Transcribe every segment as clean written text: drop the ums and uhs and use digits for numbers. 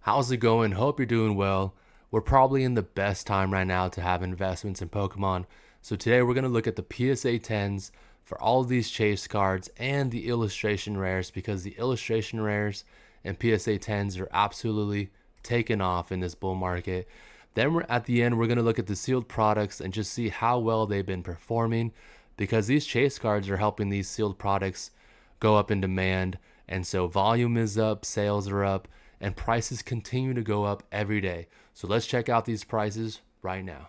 How's it going? Hope you're doing well. We're probably in the best time right now to have investments in Pokemon. So today we're going to look at the PSA 10s for all of these chase cards and the illustration rares, because the illustration rares and PSA 10s are absolutely taken off in this bull market. Then at the end, we're going to look at the sealed products and just see how well they've been performing, because these chase cards are helping these sealed products go up in demand. And so volume is up, sales are up, and prices continue to go up every day. So let's check out these prices right now.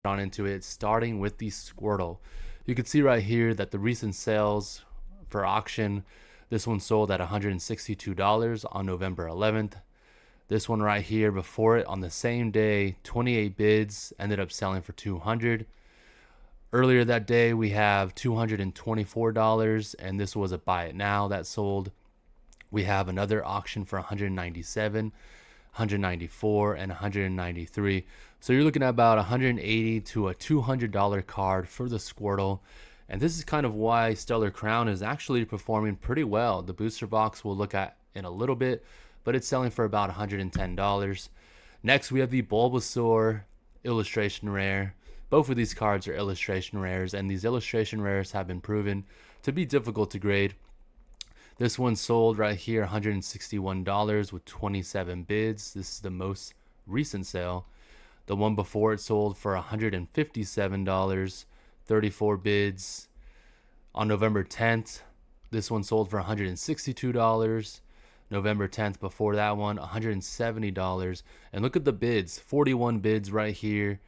On into it, starting with the Squirtle. You can see right here that the recent sales for auction, this one sold at $162 on November 11th. This one right here before it on the same day, 28 bids, ended up selling for $200. Earlier that day we have $224, and this was a buy it now that sold. We have another auction for $197, $194, and $193. So you're looking at about $180 to a $200 card for the Squirtle. And this is kind of why Stellar Crown is actually performing pretty well. The booster box we'll look at in a little bit, but it's selling for about $110. Next, we have the Bulbasaur illustration rare. Both of these cards are illustration rares, and these illustration rares have been proven to be difficult to grade. This one sold right here $161 with 27 bids. This is the most recent sale. The one before it sold for $157, 34 bids. On November 10th, this one sold for $162. November 10th before that one, $170. And look at the bids, 41 bids right here,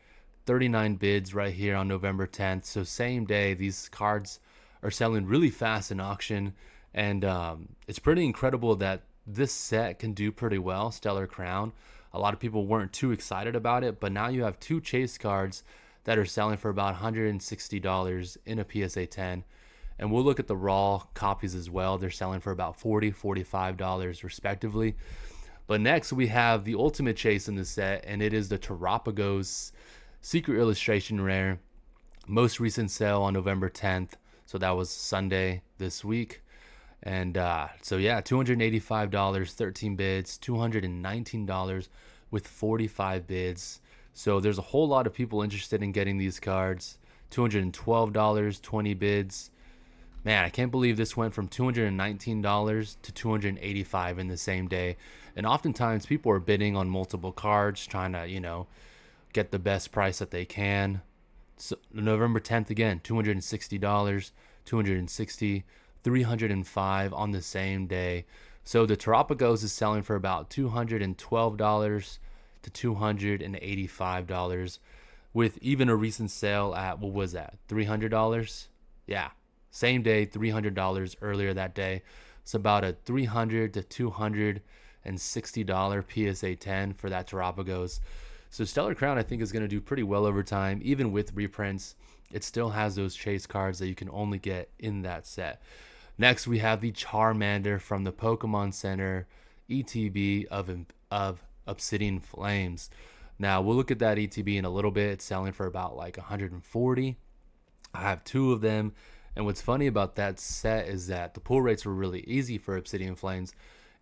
39 bids right here on November 10th. So same day, these cards are selling really fast in auction. And it's pretty incredible that this set can do pretty well, Stellar Crown. A lot of people weren't too excited about it, but now you have two chase cards that are selling for about $160 in a PSA 10. And we'll look at the raw copies as well. They're selling for about $40, $45 respectively. But next we have the ultimate chase in the set, and it is the Terapagos Secret Illustration Rare. Most recent sale on November 10th. So that was Sunday this week. And so yeah, $285, 13 bids, $219 with 45 bids. So there's a whole lot of people interested in getting these cards. $212, 20 bids. Man, I can't believe this went from $219 to $285 in the same day. And oftentimes people are bidding on multiple cards, trying to, get the best price that they can. So November 10th again, $260, 260, 305 on the same day. So the Terapagos is selling for about $212 to $285, with even a recent sale at, what was that, $300? Yeah, same day, $300 earlier that day. It's about a $300 to $260 PSA 10 for that Terapagos. So Stellar Crown, I think, is going to do pretty well over time. Even with reprints, it still has those chase cards that you can only get in that set. Next, we have the Charmander from the Pokemon Center ETB of Obsidian Flames. Now, we'll look at that ETB in a little bit. It's selling for about like $140. I have two of them. And what's funny about that set is that the pull rates were really easy for Obsidian Flames.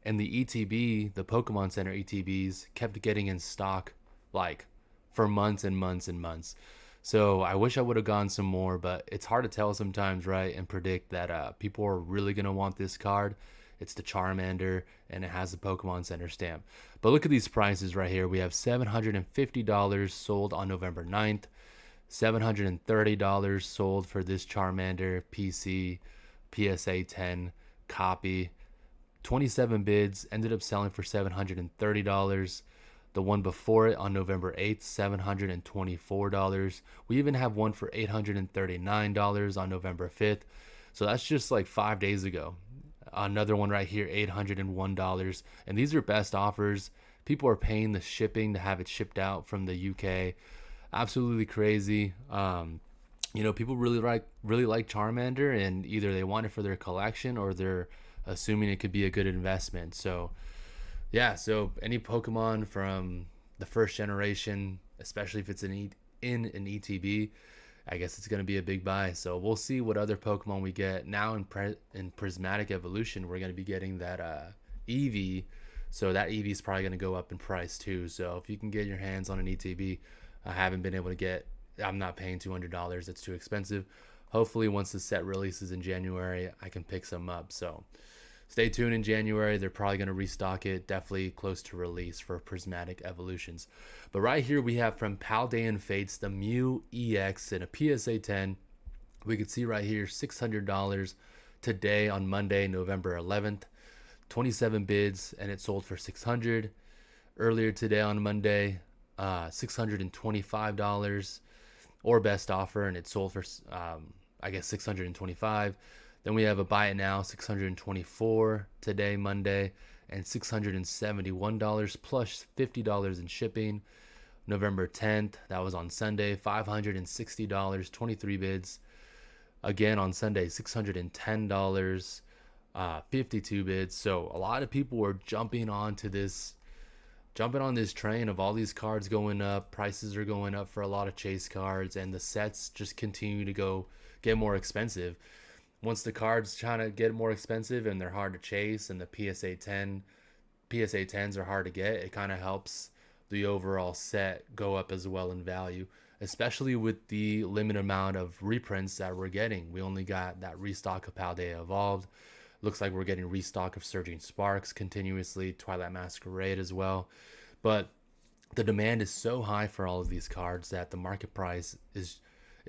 And the ETB, the Pokemon Center ETBs, kept getting in stock like for months and months and months. So I wish I would have gone some more, but it's hard to tell sometimes, right? And predict that people are really going to want this card. It's the Charmander, and it has the Pokemon Center stamp. But look at these prices right here. We have $750 sold on November 9th. $730 sold for this Charmander PC PSA 10 copy. 27 bids, ended up selling for $730. The one before it on November 8th, $724. We even have one for $839 on November 5th. So that's just like 5 days ago. Another one right here, $801. And these are best offers. People are paying the shipping to have it shipped out from the UK. Absolutely crazy. People really like Charmander, and either they want it for their collection or they're assuming it could be a good investment. So yeah, so any Pokemon from the first generation, especially if it's in an ETB, I guess it's going to be a big buy. So we'll see what other Pokemon we get. Now in Prismatic Evolution, we're going to be getting that Eevee So that EV is probably going to go up in price too. So if you can get your hands on an ETB, I haven't been able to get, I'm not paying $200. It's too expensive. Hopefully once the set releases in January, I can pick some up. So stay tuned in January. They're probably going to restock it, definitely close to release for prismatic evolutions. But right here we have from Paldean Fates the Mew EX in a PSA 10. We can see right here $600 today on Monday, November 11th. 27 bids and it sold for $600. Earlier today on Monday, $625 or best offer, and it sold for I guess $625. Then we have a buy it now, $624 today, Monday, and $671 plus $50 in shipping. November 10th, that was on Sunday, $560, 23 bids. Again on Sunday, $610, 52 bids. So a lot of people were jumping on this train of all these cards going up. Prices are going up for a lot of chase cards, and the sets just continue to get more expensive. Once the cards trying to get more expensive and they're hard to chase, and the PSA 10s are hard to get, it kind of helps the overall set go up as well in value, especially with the limited amount of reprints that we're getting. We only got that restock of Paldea Evolved. Looks like we're getting restock of Surging Sparks continuously, Twilight Masquerade as well. But the demand is so high for all of these cards that the market price is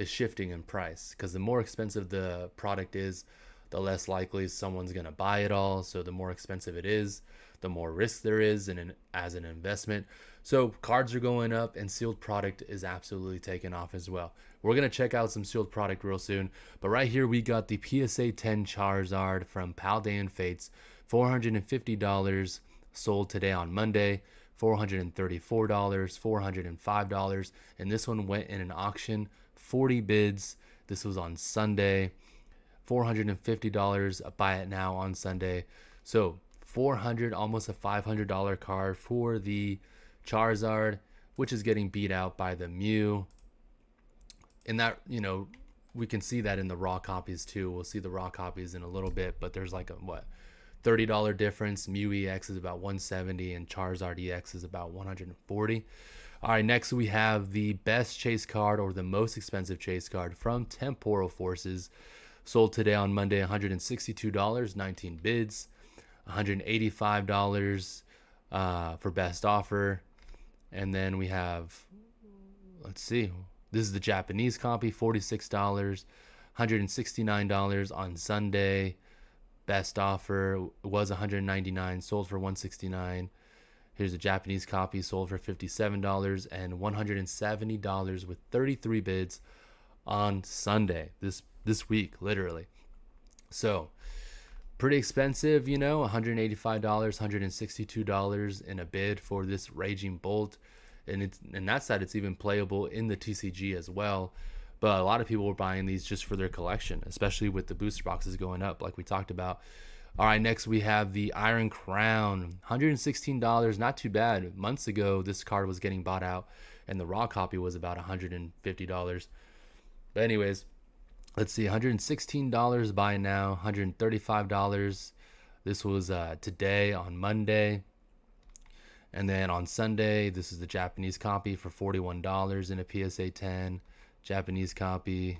shifting in price, because the more expensive the product is, the less likely someone's going to buy it all. So the more expensive it is, the more risk there is as an investment. So cards are going up, and sealed product is absolutely taking off as well. We're going to check out some sealed product real soon. But right here we got the PSA 10 Charizard from Paldean Fates, $450, sold today on Monday, $434, $405, and this one went in an auction, 40 bids. This was on Sunday, $450, buy it now on Sunday. So $400, almost a $500 card for the Charizard, which is getting beat out by the Mew. And that, we can see that in the raw copies too. We'll see the raw copies in a little bit, but there's like a $30 difference. Mew EX is about $170 and Charizard EX is about $140. All right, next we have the best chase card, or the most expensive chase card, from Temporal Forces. Sold today on Monday, $162, 19 bids, $185 for best offer. And then we have, let's see, this is the Japanese copy, $46, $169 on Sunday. Best offer was $199, sold for $169. Here's a Japanese copy, sold for $57 and $170 with 33 bids on Sunday this week, literally. So pretty expensive, $185, $162 in a bid for this Raging Bolt. And that side, it's even playable in the TCG as well. But a lot of people were buying these just for their collection, especially with the booster boxes going up like we talked about. All right, next we have the Iron Crown, $116, not too bad. Months ago, this card was getting bought out, and the raw copy was about $150. But anyways, let's see, $116 buy now, $135. This was today on Monday. And then on Sunday, this is the Japanese copy for $41 in a PSA 10. Japanese copy.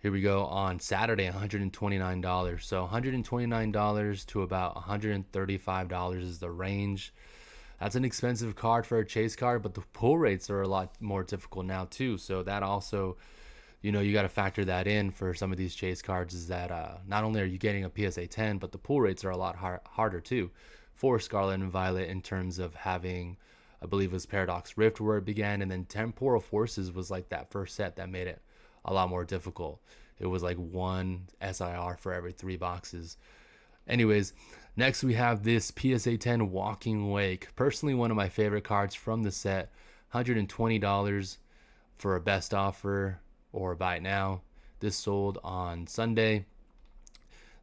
Here we go on Saturday, $129. So $129 to about $135 is the range. That's an expensive card for a chase card, but the pull rates are a lot more difficult now too. So that also, you got to factor that in for some of these chase cards, is that not only are you getting a PSA 10, but the pull rates are a lot harder too for Scarlet and Violet, in terms of having, I believe it was Paradox Rift where it began, and then Temporal Forces was like that first set that made it a lot more difficult. It was like one SIR for every 3 boxes. Anyways, next we have this PSA 10 Walking Wake. Personally, one of my favorite cards from the set. $120 for a best offer or buy it now. This sold on Sunday.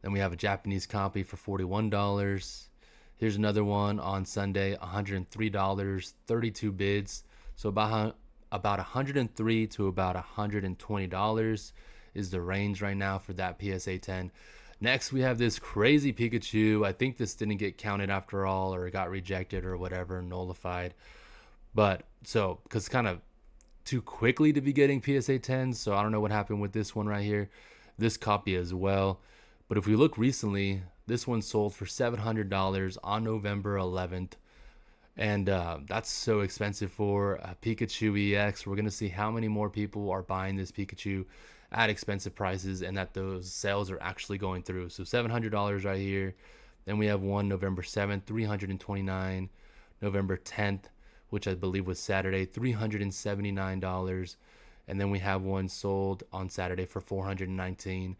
Then we have a Japanese copy for $41. Here's another one on Sunday, $103, 32 bids. So about $103 to about $120 is the range right now for that PSA 10. Next, we have this crazy Pikachu. I think this didn't get counted after all, or it got rejected or whatever, nullified. But so, because kind of too quickly to be getting PSA 10s, so I don't know what happened with this one right here. This copy as well. But if we look recently, this one sold for $700 on November 11th. And that's so expensive for a Pikachu EX. We're going to see how many more people are buying this Pikachu at expensive prices and that those sales are actually going through. So $700 right here. Then we have one November 7th, $329. November 10th, which I believe was Saturday, $379. And then we have one sold on Saturday for $419.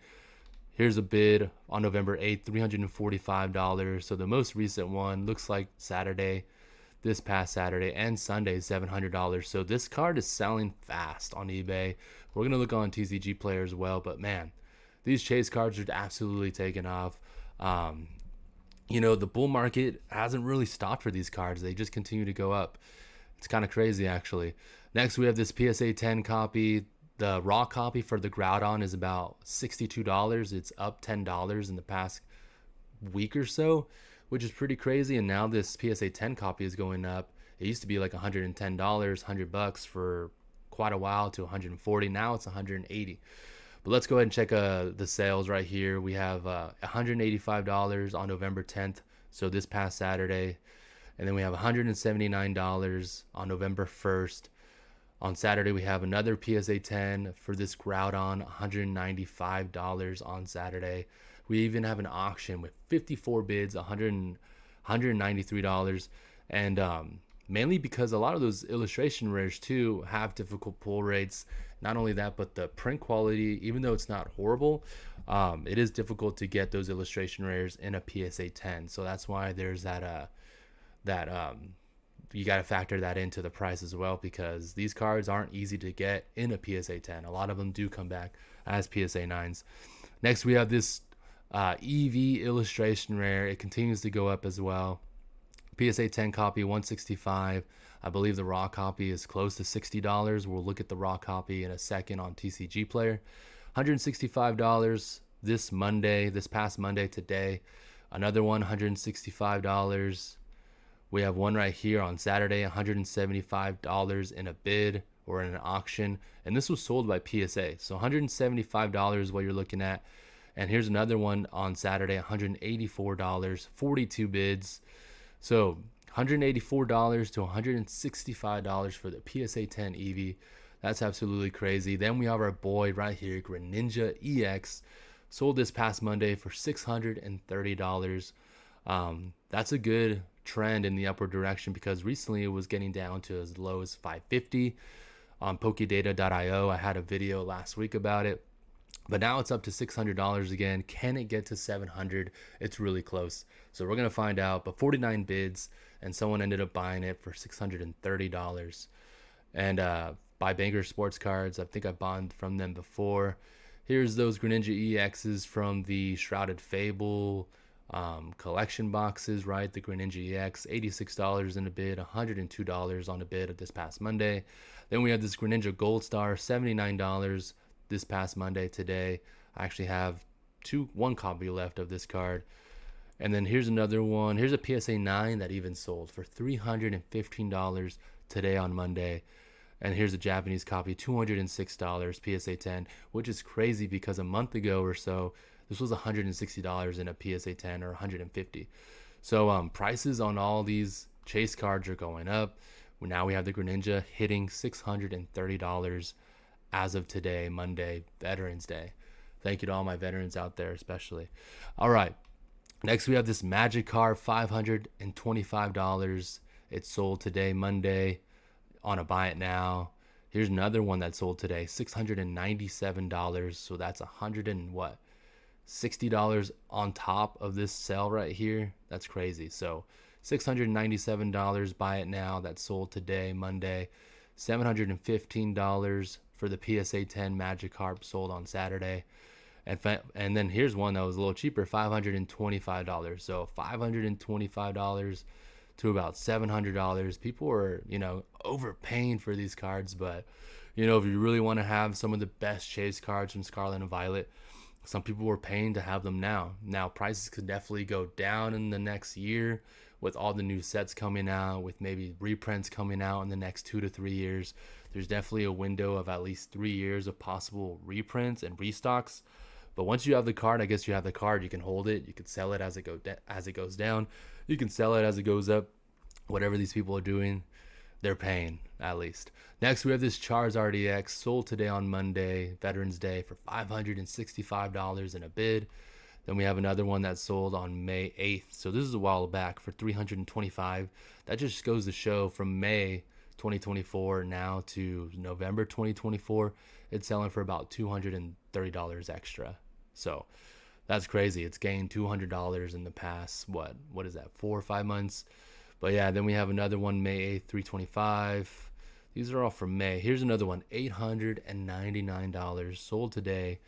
Here's a bid on November 8th, $345. So the most recent one looks like Saturday, this past Saturday, and Sunday, $700. So this card is selling fast on eBay. We're going to look on TCG Player as well, but man, these chase cards are absolutely taking off. You know, the bull market hasn't really stopped for these cards. They just continue to go up. It's kind of crazy, actually. Next, we have this PSA 10 copy. The raw copy for the Groudon is about $62. It's up $10 in the past week or so, which is pretty crazy. And now this PSA 10 copy is going up. It used to be like $110, $100 for quite a while to $140. Now it's $180. But let's go ahead and check the sales right here. We have $185 on November 10th, so this past Saturday. And then we have $179 on November 1st. On Saturday, we have another PSA 10 for this Groudon, $195 on Saturday. We even have an auction with 54 bids, $193. And mainly because a lot of those illustration rares too have difficult pull rates. Not only that, but the print quality, even though it's not horrible, it is difficult to get those illustration rares in a PSA 10. So that's why there's that you got to factor that into the price as well, because these cards aren't easy to get in a PSA 10. A lot of them do come back as PSA 9s. Next, we have this EV illustration rare. It continues to go up as well. PSA 10 copy, $165. I believe the raw copy is close to $60. We'll look at the raw copy in a second on TCG Player. $165 this Monday, this past Monday today. Another one, $165. We have one right here on Saturday, $175 in a bid or in an auction. And this was sold by PSA. So $175 is what you're looking at. And here's another one on Saturday, $184, 42 bids. So $184 to $165 for the PSA 10 EV. That's absolutely crazy. Then we have our boy right here, Greninja EX, sold this past Monday for $630. That's a good trend in the upward direction, because recently it was getting down to as low as $550 on pokedata.io. I had a video last week about it, but now it's up to $600 again. Can it get to $700? It's really close. So we're going to find out. But 49 bids, and someone ended up buying it for $630. And by Banger Sports Cards, I think I bought from them before. Here's those Greninja EXs from the Shrouded Fable collection boxes, right? The Greninja EX, $86 in a bid, $102 on a bid of this past Monday. Then we have this Greninja Gold Star, $79 this past Monday today. I actually have one copy left of this card. And then here's another one. Here's a PSA 9 that even sold for $315 today on Monday. And here's a Japanese copy, $206 PSA 10, which is crazy because a month ago or so, this was $160 in a PSA 10 or $150. So prices on all these chase cards are going up. Now we have the Greninja hitting $630 as of today, Monday, Veterans Day. Thank you to all my veterans out there, especially. All right. Next, we have this Magikarp, $525. It sold today, Monday, on a buy it now. Here's another one that sold today, $697. So that's $60 on top of this sale right here. That's crazy. So $697, buy it now. That sold today, Monday. $715 for the PSA 10 Magikarp, sold on Saturday. And then here's one that was a little cheaper, $525. So $525 to about $700. People are, overpaying for these cards. But, if you really want to have some of the best chase cards from Scarlet and Violet, Some people were paying to have them now. Now prices could definitely go down in the next year with all the new sets coming out, with maybe reprints coming out in the next 2 to 3 years. There's definitely a window of at least 3 years of possible reprints and restocks. But once you have the card, I guess you have the card. You can hold it. You can sell it as it goes down. You can sell it as it goes up. Whatever these people are doing, they're paying at least. Next, we have this Charizard EX sold today on Monday, Veterans Day, for $565 in a bid. Then we have another one that sold on May 8th. So this is a while back for $325. That just goes to show from May 2024 now to November 2024, it's selling for about $230 extra. So that's crazy. It's gained $200 in the past, what is that, 4 or 5 months? But yeah, then we have another one, May 8th, $325. These are all from May. Here's another one, $899 sold today.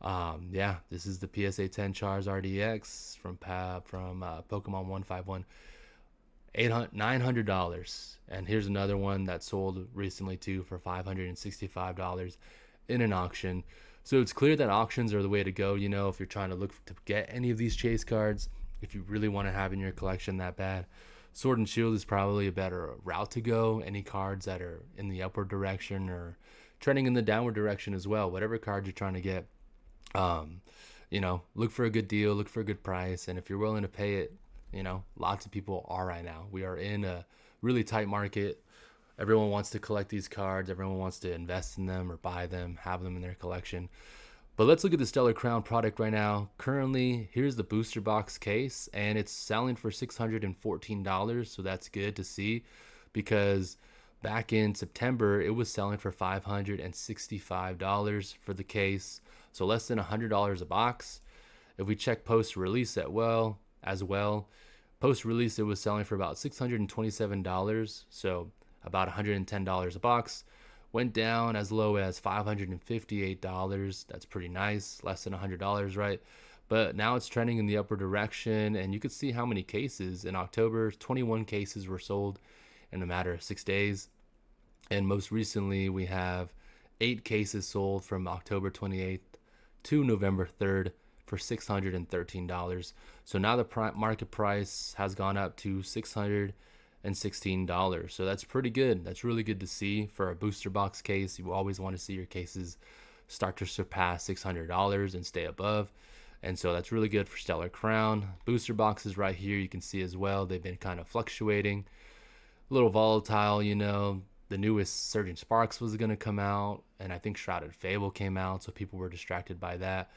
Yeah, this is the PSA 10 Charizard EX from Pokemon 151. $900. And here's another one that sold recently too for $565 in an auction. So it's clear that auctions are the way to go, you know, if you're trying to look to get any of these chase cards, if you really want to have in your collection that bad. Sword and Shield is probably a better route to go. Any cards that are in the upward direction or trending in the downward direction as well, whatever card you're trying to get, you know, look for a good deal, look for a good price, and if you're willing to pay it, you know, lots of people are right now. We are in a really tight market. Everyone wants to collect these cards. Everyone wants to invest in them or buy them, have them in their collection. But let's look at the Stellar Crown product right now. Currently, here's the booster box case, and it's selling for $614. So that's good to see, because back in September, it was selling for $565 for the case. So less than $100 a box. If we check post-release as well, post-release, it was selling for about $627. So about $110 a box. Went down as low as $558. That's pretty nice, less than $100, right? But now it's trending in the upward direction, and you could see how many cases in October. 21 cases were sold in a matter of 6 days, and most recently we have 8 cases sold from October 28th to November 3rd for $613. So now the market price has gone up to $616. So that's pretty good. That's really good to see for a booster box case. You always want to see your cases start to surpass $600 and stay above. And so that's really good for Stellar Crown. Booster boxes right here, you can see as well, they've been kind of fluctuating, a little volatile, you know. The newest Surging Sparks was going to come out, and I think Shrouded Fable came out, so people were distracted by that.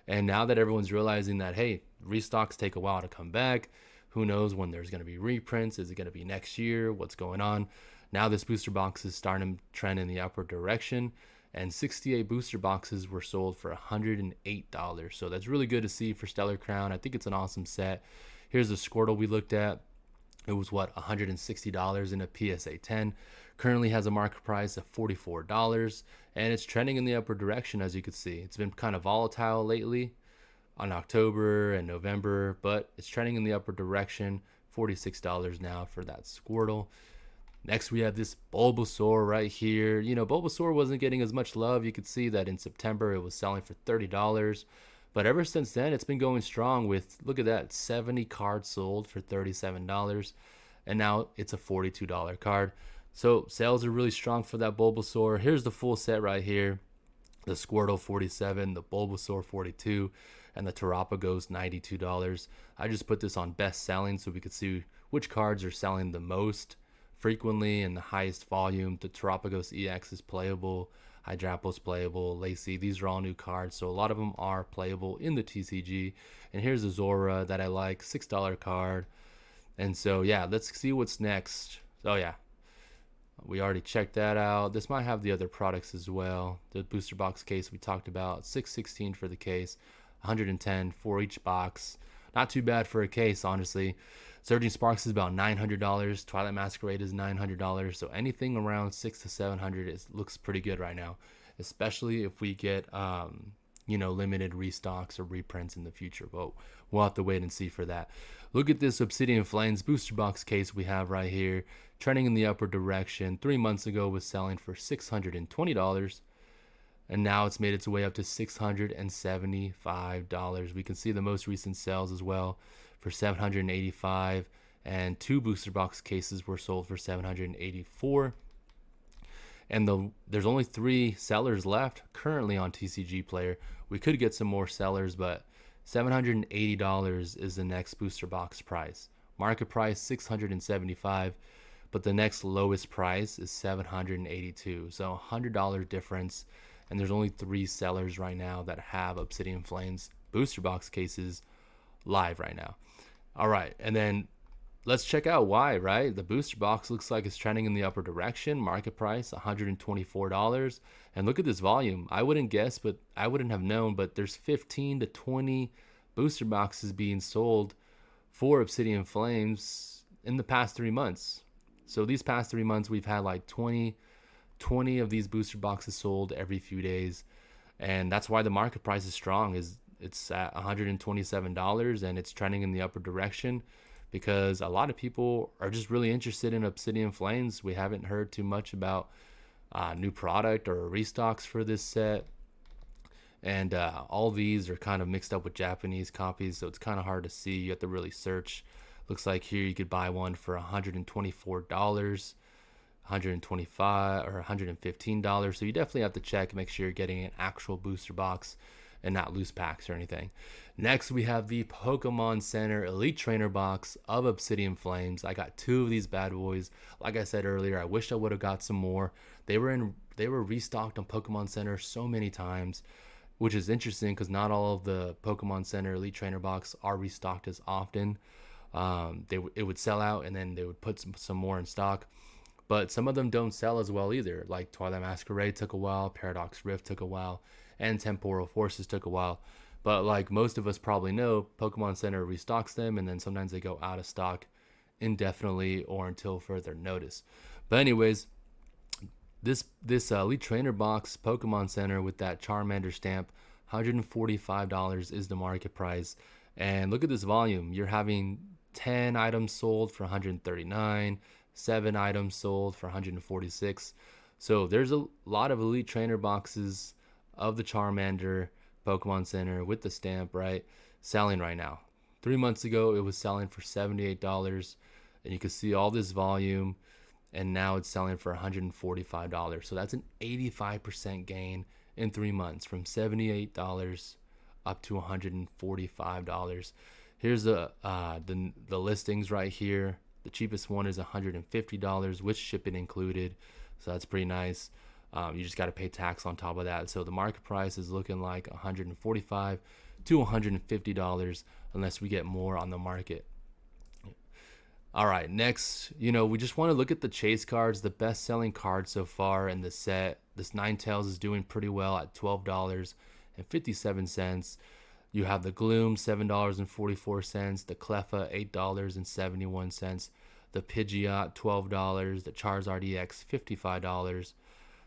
And now that everyone's realizing that, hey, restocks take a while to come back, who knows when there's going to be reprints? Is it going to be next year? What's going on? Now this booster box is starting to trend in the upward direction, and 68 booster boxes were sold for $108. So that's really good to see for Stellar Crown. I think it's an awesome set. Here's the Squirtle we looked at. It was $160 in a PSA 10. Currently has a market price of $44, and it's trending in the upward direction. As you can see, it's been kind of volatile lately on October and November, but it's trending in the upward direction. $46 now for that Squirtle. Next, we have this Bulbasaur right here. You know, Bulbasaur wasn't getting as much love. You could see that in September it was selling for $30. But ever since then, it's been going strong with, look at that, 70 cards sold for $37. And now it's a $42 card. So sales are really strong for that Bulbasaur. Here's the full set right here. The Squirtle 47, the Bulbasaur 42, and the Terapagos $92. I just put this on best selling so we could see which cards are selling the most frequently and the highest volume. The Terapagos EX is playable, Hydrapos playable, Lacey, these are all new cards, so a lot of them are playable in the TCG. And here's a Zora that I like, $6 card. And so yeah, let's see what's next. Oh yeah, we already checked that out. This might have the other products as well. The booster box case we talked about, $616 for the case, $110 for each box. Not too bad for a case, honestly. Surging Sparks is about $900. Twilight Masquerade is $900. So anything around $600 to $700 looks pretty good right now, especially if we get you know, limited restocks or reprints in the future. But we'll have to wait and see for that. Look at this Obsidian Flames booster box case we have right here, trending in the upward direction. 3 months ago was selling for $620. and now it's made its way up to $675. We can see the most recent sales as well for $785, and 2 booster box cases were sold for $784. And there's only 3 sellers left currently on TCG Player. We could get some more sellers, but $780 is the next booster box price. Market price $675, but the next lowest price is $782. So $100 difference, and there's only 3 sellers right now that have Obsidian Flames booster box cases live right now. All right, and then let's check out why, right? The booster box looks like it's trending in the upper direction. Market price $124. And look at this volume. I wouldn't guess, but I wouldn't have known, but there's 15 to 20 booster boxes being sold for Obsidian Flames in the past 3 months. So these past 3 months, we've had like 20 of these booster boxes sold every few days. And that's why the market price is strong. It's at $127, and it's trending in the upper direction, because a lot of people are just really interested in Obsidian Flames. We haven't heard too much about new product or restocks for this set, and all these are kind of mixed up with Japanese copies, so it's kind of hard to see. You have to really search. Looks like here you could buy one for $124, $125 or $115. So you definitely have to check, make sure you're getting an actual booster box and not loose packs or anything. Next, we have the Pokemon Center Elite Trainer box of Obsidian Flames. I got 2 of these bad boys. Like I said earlier, I wish I would have got some more. They were restocked on Pokemon Center so many times, which is interesting because not all of the Pokemon Center Elite Trainer box are restocked as often. It would sell out, and then they would put some more in stock. But some of them don't sell as well either. Like Twilight Masquerade took a while, Paradox Rift took a while, and Temporal Forces took a while. But like most of us probably know, Pokemon Center restocks them, and then sometimes they go out of stock indefinitely or until further notice. But anyways, this Elite Trainer box, Pokemon Center with that Charmander stamp, $145 is the market price. And look at this volume. You're having 10 items sold for $139, 7 items sold for $146. So there's a lot of Elite Trainer boxes of the Charmander Pokemon Center with the stamp, right, selling right now. 3 months ago, it was selling for $78, and you can see all this volume, and now it's selling for $145. So that's an 85% gain in 3 months, from $78 up to $145. Here's the listings right here. The cheapest one is $150 with shipping included, so that's pretty nice. You just got to pay tax on top of that. So the market price is looking like $145 to $150 unless we get more on the market. All right, next, we just want to look at the chase cards, the best selling card so far in the set. This Ninetales is doing pretty well at $12.57. You have the Gloom, $7.44, the Cleffa, $8.71, the Pidgeot, $12, the Charizard EX, $55,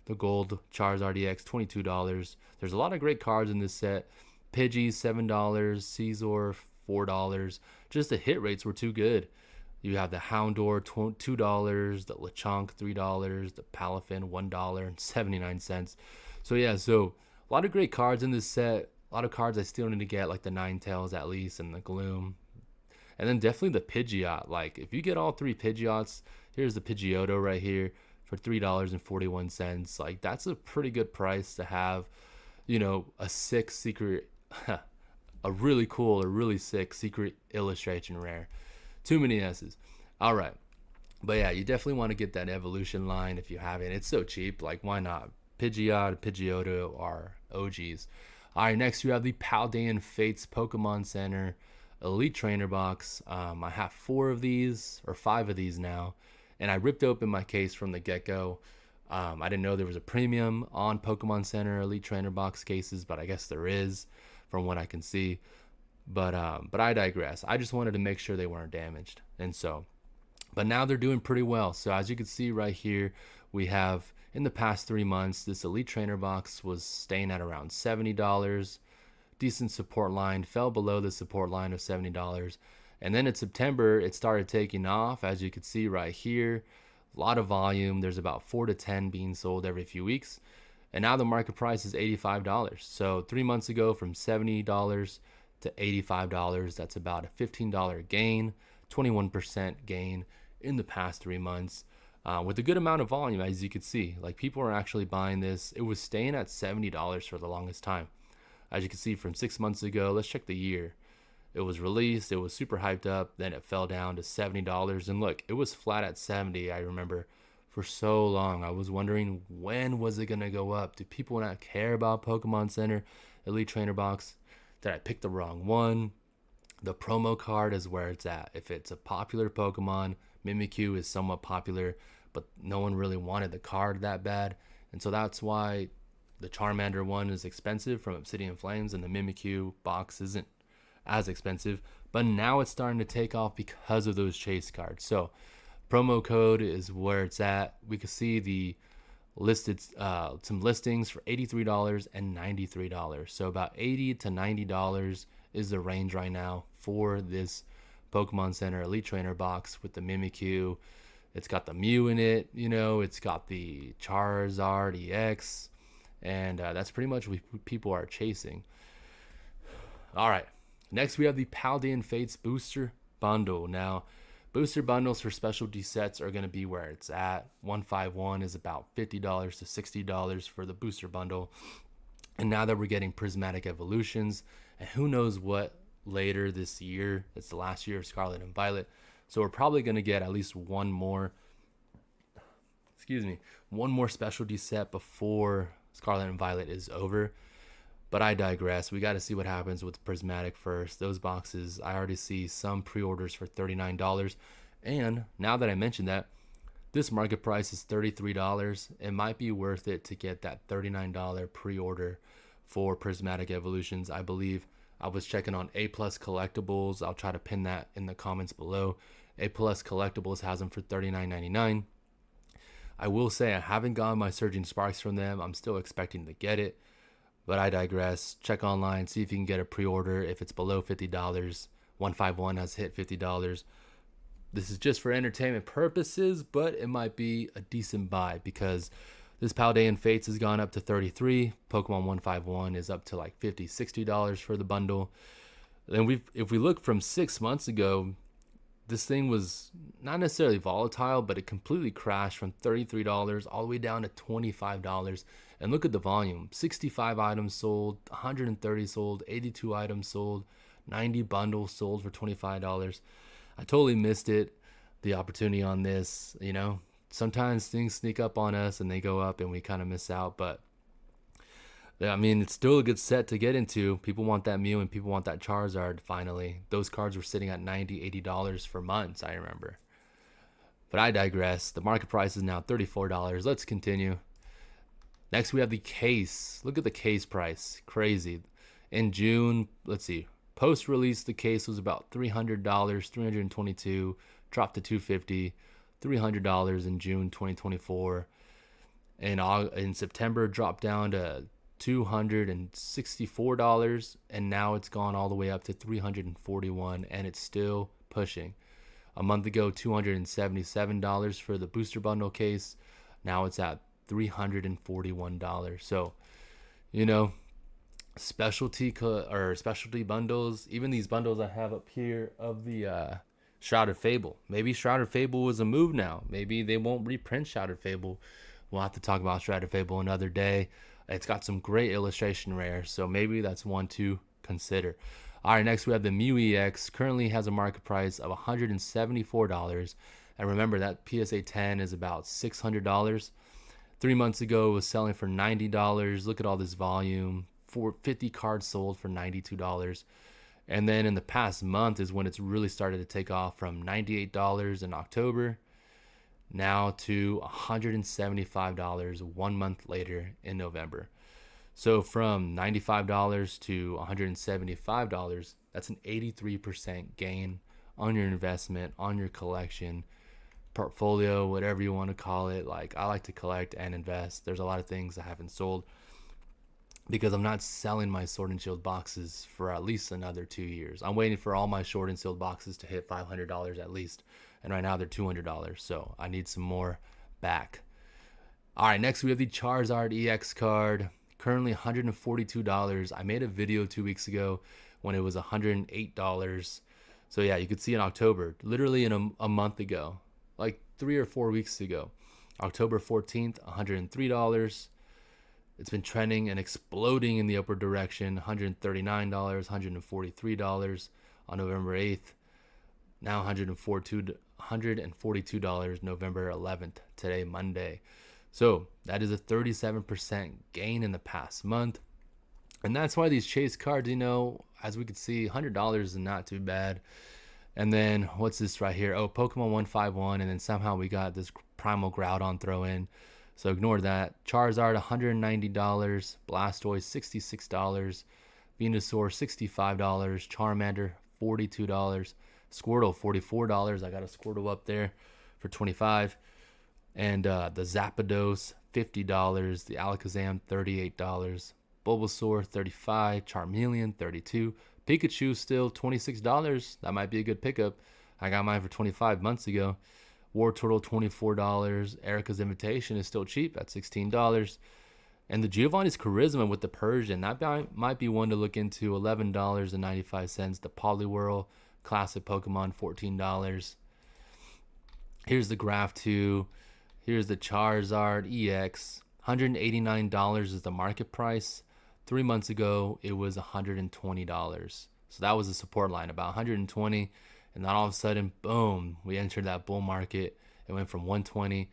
the Gold Charizard EX, $22. There's a lot of great cards in this set. Pidgey, $7, Caesar, $4. Just the hit rates were too good. You have the Houndour, $2, the Lechonk, $3, the Palafin, $1.79. So yeah, so a lot of great cards in this set. A lot of cards I still need to get, like the Ninetales at least, and the Gloom. And then definitely the Pidgeot. Like, if you get all 3 Pidgeots, here's the Pidgeotto right here for $3.41. Like, that's a pretty good price to have, a sick secret, a really cool, a really sick secret illustration rare. Too many S's. All right. But yeah, you definitely want to get that evolution line if you haven't. It's so cheap. Like, why not? Pidgeot, Pidgeotto are OGs. All right, next you have the Paldean Fates Pokemon Center Elite Trainer box. I have 4 of these, or 5 of these now, and I ripped open my case from the get-go. I didn't know there was a premium on Pokemon Center Elite Trainer box cases, but I guess there is from what I can see. But I digress. I just wanted to make sure they weren't damaged. But now they're doing pretty well. So as you can see right here, we have, in the past 3 months, this Elite Trainer box was staying at around $70. Decent support line, fell below the support line of $70. And then in September, it started taking off, as you can see right here. A lot of volume. There's about 4 to 10 being sold every few weeks. And now the market price is $85. So 3 months ago, from $70 to $85, that's about a $15 gain, 21% gain in the past 3 months. With a good amount of volume, as you can see. Like, people are actually buying this. It was staying at $70 for the longest time. As you can see, from 6 months ago, let's check the year. It was released, it was super hyped up, then it fell down to $70. And look, it was flat at 70, I remember, for so long. I was wondering, when was it gonna go up? Do people not care about Pokemon Center Elite Trainer Box? Did I pick the wrong one? The promo card is where it's at. If it's a popular Pokemon, Mimikyu is somewhat popular, but no one really wanted the card that bad. And so that's why the Charmander one is expensive from Obsidian Flames, and the Mimikyu box isn't as expensive. But now it's starting to take off because of those chase cards. So promo code is where it's at. We can see the listed some listings for $83 and $93. So about $80 to $90 is the range right now for this Pokemon Center Elite Trainer box with the Mimikyu. It's got the Mew in it, you know, it's got the Charizard EX, and that's pretty much what people are chasing. All right, next we have the Paldean Fates Booster Bundle. Now, booster bundles for specialty sets are going to be where it's at. 151 is about $50 to $60 for the booster bundle. And now that we're getting prismatic evolutions, and who knows what later this year, it's the last year of Scarlet and Violet, so we're probably going to get at least one more specialty set before Scarlet and Violet is over. But I digress. We got to see what happens with prismatic first. Those boxes, I already see some pre-orders for $39. And now that I mentioned that, this market price is $33. It might be worth it to get that $39 pre-order for prismatic evolutions. I believe I was checking on A Plus Collectibles. I'll try to pin that in the comments below. A Plus Collectibles has them for $39.99. I will say I haven't gotten my Surging Sparks from them. I'm still expecting to get it. But I digress. Check online, see if you can get a pre-order if it's below $50. 151 has hit $50. This is just for entertainment purposes, but it might be a decent buy because this Paldean Fates has gone up to $33. Pokemon 151 is up to like $50, $60 for the bundle. Then if we look from 6 months ago, this thing was not necessarily volatile, but it completely crashed from $33 all the way down to $25. And look at the volume. 65 items sold, 130 sold, 82 items sold, 90 bundles sold for $25. I totally missed it, the opportunity on this. You know, sometimes things sneak up on us and they go up and we kind of miss out. But I mean, it's still a good set to get into. People want that Mew and people want that Charizard finally. Those cards were sitting at $90, $80 for months, I remember. But I digress. The market price is now $34. Let's continue. Next, we have the case. Look at the case price. Crazy. In June, let's see. Post-release, the case was about $300, $322, dropped to $250, $300 in June 2024. And in September, dropped down to $264, and now it's gone all the way up to $341, and it's still pushing. A month ago, $277 for the booster bundle case. Now it's at $341. So, you know, specialty bundles, even these bundles I have up here of the Shrouded Fable. Maybe Shrouded Fable is a move now. Maybe they won't reprint Shrouded Fable. We'll have to talk about Shrouded Fable another day. It's got some great illustration rares, so maybe that's one to consider. All right, next we have the Mew EX. Currently has a market price of $174. And remember, that PSA 10 is about $600. 3 months ago, it was selling for $90. Look at all this volume. 50 cards sold for $92. And then in the past month is when it's really started to take off, from $98 in October now to $175 1 month later in November. So from $95 to $175, that's an 83% gain on your investment, on your collection, portfolio, whatever you want to call it. Like, I like to collect and invest. There's a lot of things I haven't sold because I'm not selling my Sword and Shield boxes for at least another 2 years. I'm waiting for all my Sword and Shield boxes to hit $500 at least. And right now they're $200. So I need some more back. All right, next we have the Charizard EX card, currently $142. I made a video 2 weeks ago when it was $108. So yeah, you could see in October, literally in a month ago, like 3 or 4 weeks ago, October 14th, $103. It's been trending and exploding in the upward direction, $139, $143 on November 8th. Now $142 November 11th, today, Monday. So that is a 37% gain in the past month. And that's why these chase cards, as we can see, $100 is not too bad. And then what's this right here? Oh, Pokemon 151. And then somehow we got this Primal Groudon throw in. So ignore that. Charizard, $190. Blastoise, $66. Venusaur, $65. Charmander, $42. Squirtle, $44. I got a Squirtle up there for $25. And the Zapdos, $50. The Alakazam, $38. Bulbasaur, $35. Charmeleon, $32. Pikachu still $26. That might be a good pickup. I got mine for 25 months ago. Wartortle, $24. Erica's Invitation is still cheap at $16. And the Giovanni's Charisma with the Persian, that might be one to look into. $11.95. The Poliwhirl Classic Pokemon, $14. Here's the Graph 2. Here's the Charizard EX. $189 is the market price. 3 months ago, it was $120. So that was the support line, about $120. And then all of a sudden, boom, we entered that bull market. It went from $120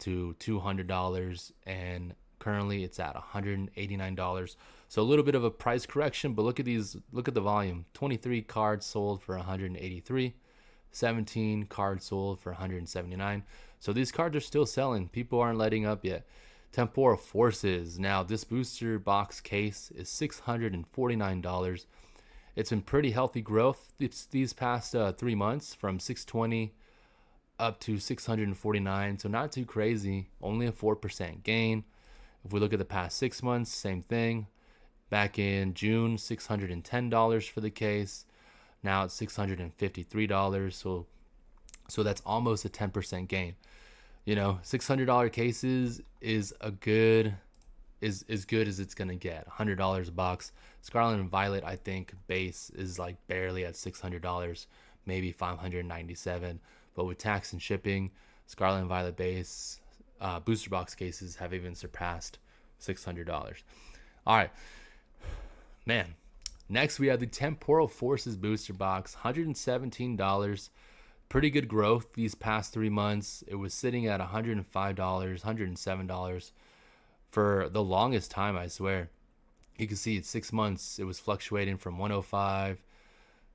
to $200. And currently it's at $189. So a little bit of a price correction, but look at the volume. 23 cards sold for $183. 17 cards sold for $179. So these cards are still selling. People aren't letting up yet. Temporal Forces. Now, this booster box case is $649. It's been pretty healthy growth these past 3 months, from 620 up to 649. So not too crazy. Only a 4% gain. If we look at the past 6 months, same thing. Back in June, $610 for the case. Now it's $653. So that's almost a 10% gain. $600 cases is as good as it's gonna get. $100 a box. Scarlet and Violet, I think base is like barely at $600, maybe $597. But with tax and shipping, Scarlet and Violet base booster box cases have even surpassed $600. All right, man. Next, we have the Temporal Forces booster box, $117. Pretty good growth these past 3 months. It was sitting at $105, $107 for the longest time, I swear. You can see it's 6 months. It was fluctuating from 105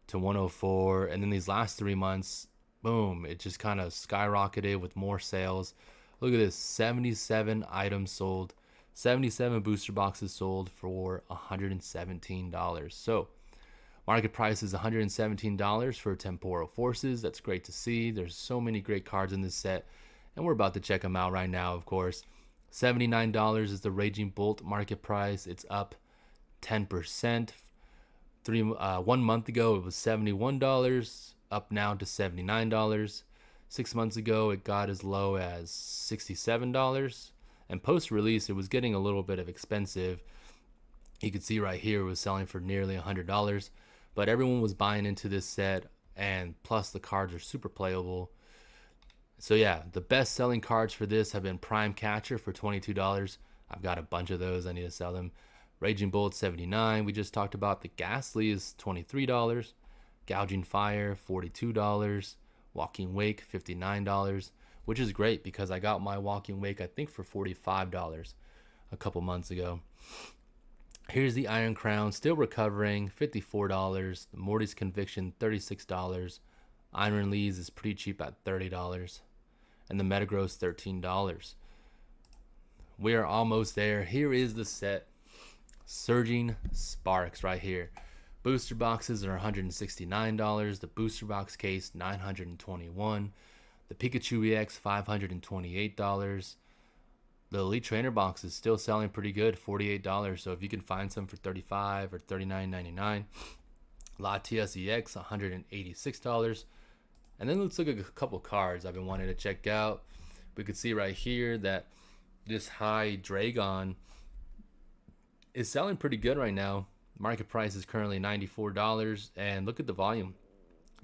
to 104. And then these last 3 months, boom, it just kind of skyrocketed with more sales. Look at this, 77 items sold. 77 booster boxes sold for $117. So market price is $117 for Temporal Forces. That's great to see. There's so many great cards in this set, and we're about to check them out right now, of course. $79 is the Raging Bolt market price. It's up 10%. 1 month ago, it was $71, up now to $79. 6 months ago, it got as low as $67. And post-release, it was getting a little bit of expensive. You can see right here, it was selling for nearly $100. But everyone was buying into this set, and plus the cards are super playable. So yeah, the best selling cards for this have been Prime Catcher for $22. I've got a bunch of those. I need to sell them. Raging Bolt, $79. We just talked about the Ghastly is $23. Gouging Fire, $42. Walking Wake, $59. Which is great because I got my Walking Wake, I think, for $45 a couple months ago. Here's the Iron Crown, still recovering, $54. The Morty's Conviction, $36. Iron Lee's is pretty cheap at $30. And the Metagross, $13. We are almost there. Here is the set. Surging Sparks right here. Booster boxes are $169. The booster box case, $921. The Pikachu EX, $528. The Elite Trainer box is still selling pretty good, $48. So if you can find some for $35 or $39.99. Latias EX, $186. And then let's look at a couple cards I've been wanting to check out. We could see right here that this high Dragon is selling pretty good right now. Market price is currently $94, and look at the volume.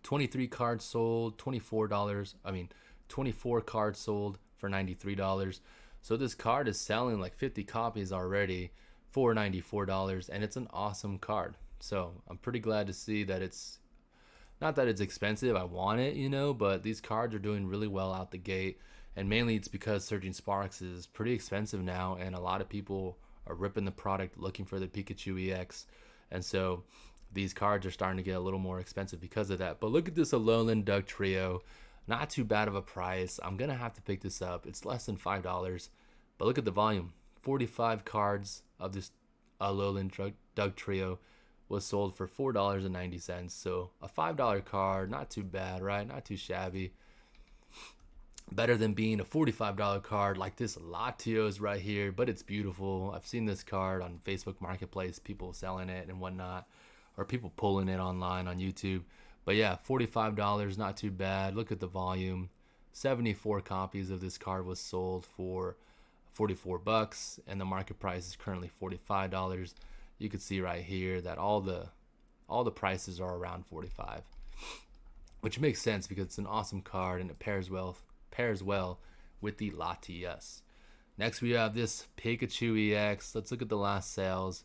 23 cards sold, $24. 24 cards sold for $93. So this card is selling like 50 copies already for $94, and it's an awesome card. So I'm pretty glad to see that it's not that it's expensive. I want it, but these cards are doing really well out the gate. And mainly it's because Surging Sparks is pretty expensive now, and a lot of people are ripping the product looking for the Pikachu EX. And so these cards are starting to get a little more expensive because of that. But look at this Alolan Duck Trio. Not too bad of a price. I'm going to have to pick this up. It's less than $5. But look at the volume. 45 cards of this Alolan Duck Trio was sold for $4.90. So a $5 card, not too bad, right? Not too shabby. Better than being a $45 card like this Latios right here, but it's beautiful. I've seen this card on Facebook Marketplace, people selling it and whatnot, or people pulling it online on YouTube. But yeah, $45, not too bad. Look at the volume. 74 copies of this card was sold for $44, and the market price is currently $45. You can see right here that all the prices are around $45, which makes sense because it's an awesome card and it pairs well with the Latias. Next we have this Pikachu EX. Let's look at the last sales.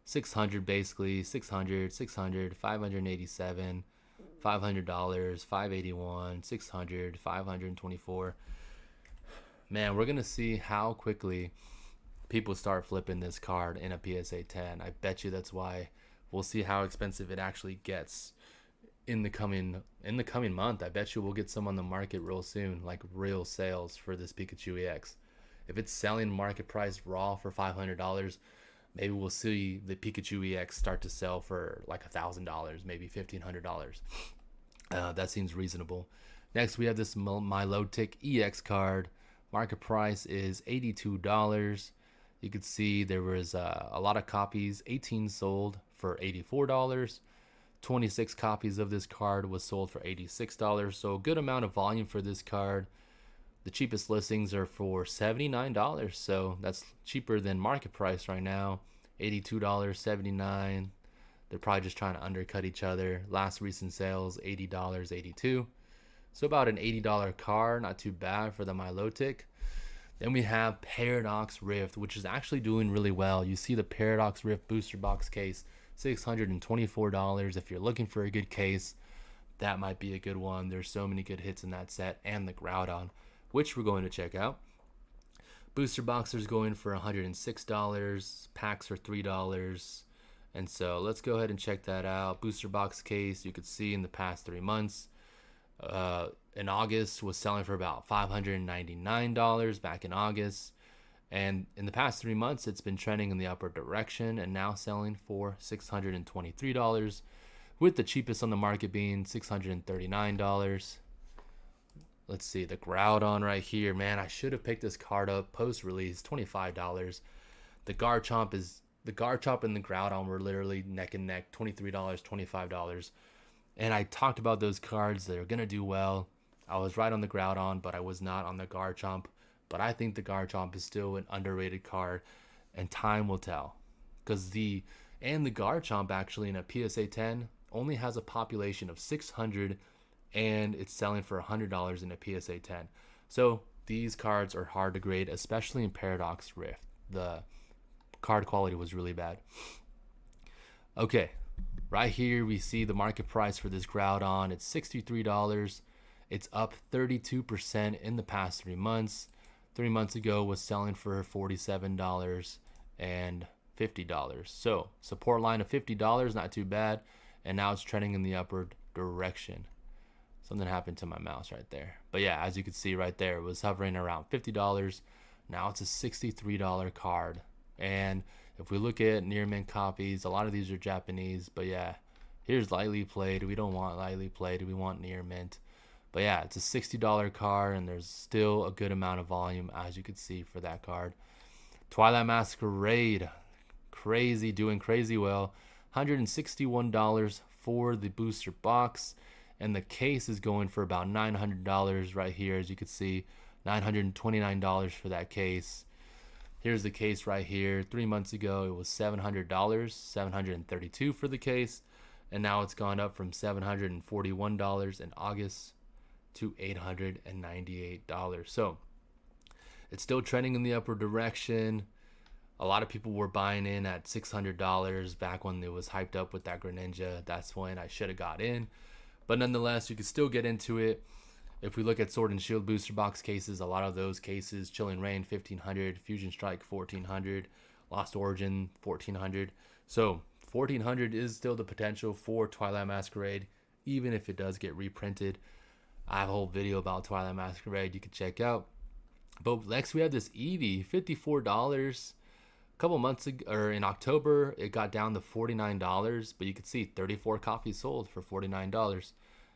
600 basically, 600, 587, $500, 581, 600, 524. Man, we're gonna see how quickly people start flipping this card in a PSA 10. I bet you that's why. We'll see how expensive it actually gets in the coming month. I bet you we'll get some on the market real soon, like real sales for this Pikachu EX. If it's selling market price raw for $500, maybe we'll see the Pikachu EX start to sell for like $1,000, maybe $1,500. That seems reasonable. Next, we have this Milotic EX card. Market price is $82. You could see there was a lot of copies, 18 sold for $84. 26 copies of this card was sold for $86. So a good amount of volume for this card. The cheapest listings are for $79, so that's cheaper than market price right now. $82, $79. They're probably just trying to undercut each other. Last recent sales, $80, $82. So about an $80 card, not too bad for the Milotic. Then we have Paradox Rift, which is actually doing really well. You see the Paradox Rift booster box case, $624. If you're looking for a good case, that might be a good one. There's so many good hits in that set, and the Groudon, which we're going to check out. Booster boxers going for $106. Packs are $3. And so let's go ahead and check that out. Booster box case, you could see in the past 3 months. In August was selling for about $599 back in August. And in the past 3 months, it's been trending in the upward direction and now selling for $623, with the cheapest on the market being $639. Let's see, the Groudon right here. Man, I should have picked this card up post-release, $25. The Garchomp and the Groudon were literally neck and neck, $23, $25. And I talked about those cards that are going to do well. I was right on the Groudon, but I was not on the Garchomp. But I think the Garchomp is still an underrated card, and time will tell. Because the Garchomp actually in a PSA 10 only has a population of 600, and it's selling for $100 in a PSA 10. So these cards are hard to grade, especially in Paradox Rift. The card quality was really bad. Okay, right here we see the market price for this Groudon. It's $63. It's up 32% in the past 3 months. 3 months ago was selling for $47 and $50. So support line of $50, not too bad. And now it's trending in the upward direction. Something happened to my mouse right there. But yeah, as you can see right there, it was hovering around $50. Now it's a $63 card. And if we look at near mint copies, a lot of these are Japanese. But yeah, here's lightly played. We don't want lightly played. We want near mint. But yeah, it's a $60 card, and there's still a good amount of volume, as you can see, for that card. Twilight Masquerade, crazy, doing crazy well. $161 for the booster box, and the case is going for about $900 right here, as you can see. $929 for that case. Here's the case right here. 3 months ago, it was $700, $732 for the case. And now it's gone up from $741 in August to $898. So it's still trending in the upward direction. A lot of people were buying in at $600 back when it was hyped up with that Greninja. That's when I should have got in. But nonetheless, you can still get into it. If we look at Sword and Shield booster box cases, a lot of those cases, Chilling Reign 1500, Fusion Strike 1400, Lost Origin 1400. So 1400 is still the potential for Twilight Masquerade, even if it does get reprinted. I have a whole video about Twilight Masquerade you can check out. But next we have this Eevee, $54. A couple months ago, or in October, it got down to $49, but you can see 34 copies sold for $49.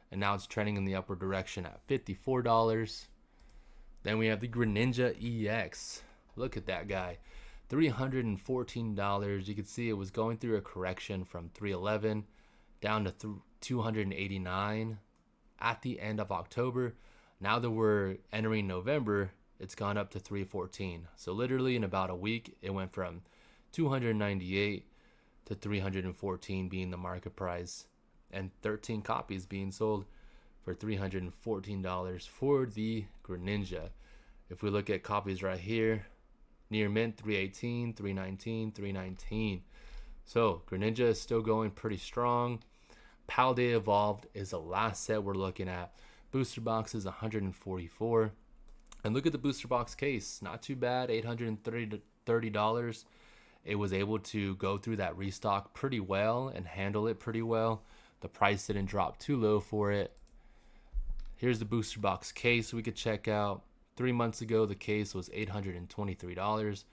And now it's trending in the upward direction at $54. Then we have the Greninja EX. Look at that guy. $314. You can see it was going through a correction from $311 down to $289 at the end of October. Now that we're entering November, it's gone up to $314. So literally in about a week, it went from $298 to $314 being the market price, and 13 copies being sold for $314 for the Greninja. If we look at copies right here, near mint $318, $319, $319. So Greninja is still going pretty strong. Paldean Evolved is the last set we're looking at. Booster box is $144. And look at the booster box case. Not too bad, $830. It was able to go through that restock pretty well and handle it pretty well. The price didn't drop too low for it. Here's the booster box case we could check out. 3 months ago, the case was $823.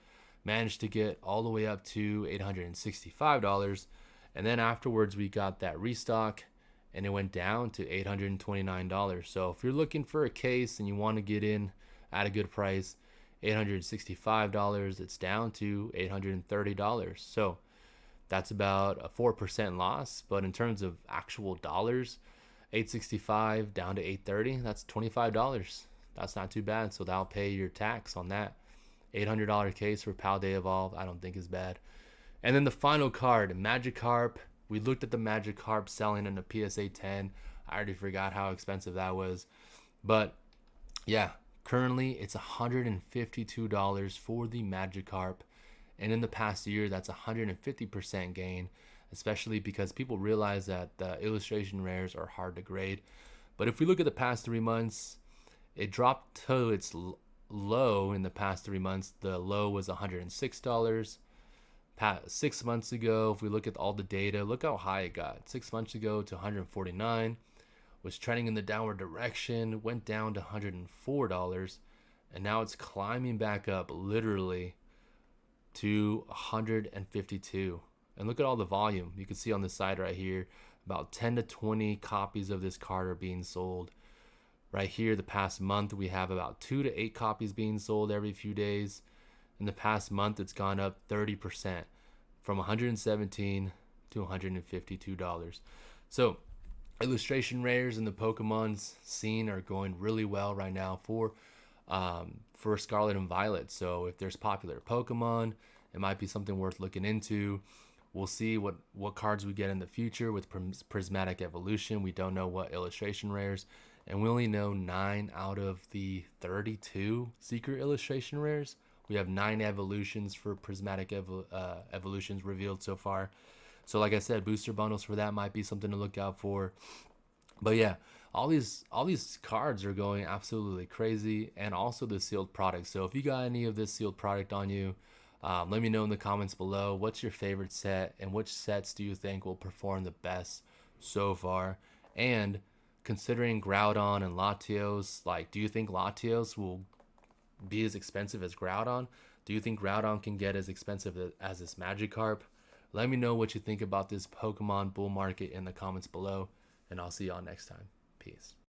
Managed to get all the way up to $865. And then afterwards, we got that restock and it went down to $829. So if you're looking for a case and you want to get in at a good price, $865, it's down to $830. So that's about a 4% loss. But in terms of actual dollars, $865 down to $830, that's $25. That's not too bad. So that'll pay your tax on that. $800 case for Paldean Evolved, I don't think is bad. And then the final card, Magikarp. We looked at the Magikarp selling in a PSA 10. I already forgot how expensive that was. But yeah, currently it's $152 for the Magikarp. And in the past year, that's 150% gain, especially because people realize that the illustration rares are hard to grade. But if we look at the past 3 months, it dropped to its low in the past 3 months. The low was $106. 6 months ago, if we look at all the data, look how high it got. 6 months ago to $149, was trending in the downward direction, went down to $104, and now it's climbing back up literally to $152. And look at all the volume. You can see on the side right here, about 10 to 20 copies of this card are being sold. Right here, the past month, we have about 2 to 8 copies being sold every few days. In the past month, it's gone up 30% from $117 to $152. So illustration rares in the Pokemon scene are going really well right now for Scarlet and Violet. So if there's popular Pokemon, it might be something worth looking into. We'll see what cards we get in the future with Prismatic Evolution. We don't know what illustration rares, and we only know 9 out of the 32 secret illustration rares. We have 9 evolutions for Prismatic Evolutions revealed so far. So like I said, booster bundles for that might be something to look out for. But yeah, all these cards are going absolutely crazy, and also the sealed product. So if you got any of this sealed product on you, let me know in the comments below. What's your favorite set, and which sets do you think will perform the best so far? And considering Groudon and Latios, like, do you think Latios will be as expensive as Groudon? Do you think Groudon can get as expensive as this Magikarp? Let me know what you think about this Pokemon bull market in the comments below, and I'll see y'all next time. Peace.